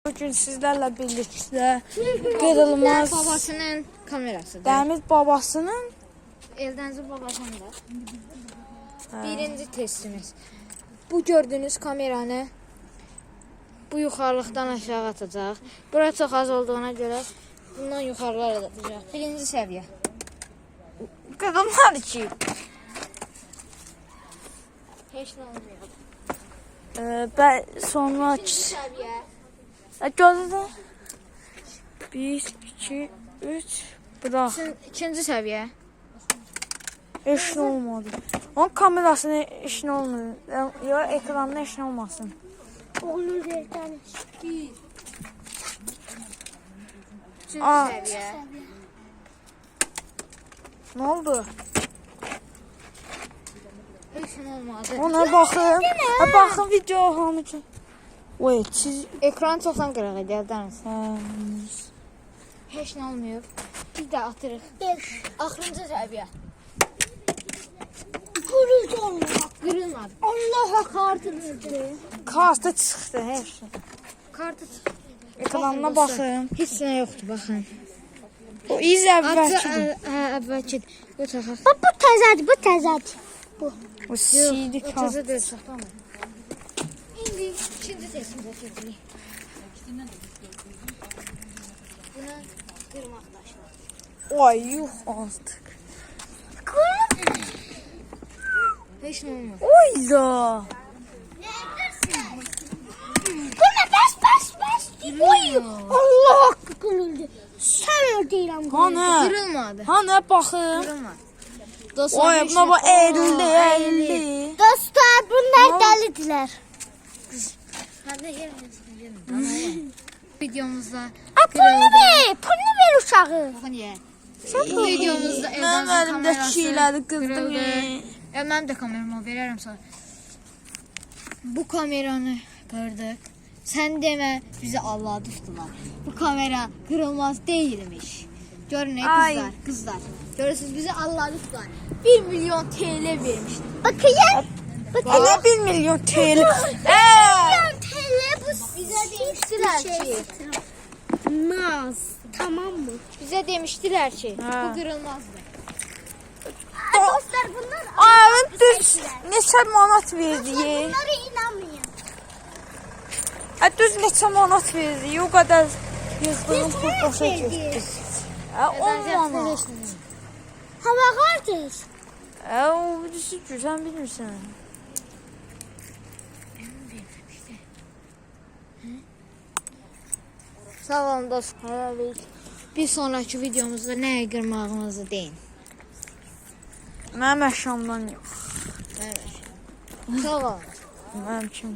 Bugün sizlerle birlikte qırılmaz Babasının kamerasıdır. Dəmir babasının Eldənizin babasının da. Birinci testimiz. Bu gördüğünüz kameranı bu yukarılıktan aşağı atacaq. Bura çox az olduğuna görə bundan yukarılara da atacaq. Birinci səviyyə. qırılmadı ki. Heç nə olmuyor. Sonra İkinci səviyyə. gördün. 1, 2, 3 bırak. İkinci səviyyə. Heç nə olmadı. Onun kamerasına heç nə olmuyor. Ya ekranına heç nə olmasın. Onun bir tane. Üçüncü Aa. səviyyə. Ne oldu? Heç nə olmadı. Ona baxın. Baxın video hamı ki. Wait, siz Ekran çoxdan qırıq idi, Eldəniz. hə, Heç nə olmuyor. Bir də atırıq. Axırıncı səviyyə. Gurultu olmadı. Qırılmadı. Allah'a kartınızdı. kartı çıxdı hər şey. Kartı Ekranına baxın. Heç nə yoxdur, baxın. O iz əvvəlki. Əvvəlki. Bu taxaq. Bu təzədir, bu təzədir. O CD O kart. təzə deyil, saxlama. İndi ikinci testimizə keçirik. Buna qırmaq daşı var. Ay yuh artıq. Heç nə olmaz. Oyda. Bu ne pes. Allah hakkı kırıldı. Sen ödeyirəm. Hanı? Qırılmadı. Hanı baxın. Qırılmadı. Dostlar, Oy heç buna nə- bax əyrildi, Aa, əyrildi. Dostlar bunlar delidiler. Hadi gelin. Videomuzda Pulunu ver uşağı. Baxın ye. Bu videomuzda Mənim Eldənizin əlimdə kamerası şeyləri qırdım. qırıldı. Mənim də kameramı verərəm sonra. Bu kameranı qırdıq. Sən demə bizi aldadıbdılar. Bu kamera qırılmaz değilmiş. Görün Ay. kızlar. Görürsünüz bizi aldadıbdılar. 1 milyon TL vermişdi. Bakayım. Ana 1 milyon TL. TL bu Bize demiştiler ki. Naz. Tamam mı? Bize demiştiler ki Ha. bu kırılmazdı. Dostlar bunlar Ayın düz neçə manat verdi? bunlara inanmayın. Düz neçə manat verdi? O qədər yığdığım pul boşa getdi. O manat. Hava kardeş. O birisi sən bilmirsən. Sağ olun dostlar. Bir sonraki videomuzda nəyə qırmağınızı deyin. Mənim əşyamdan yox. Sağ olun. Mənim kim?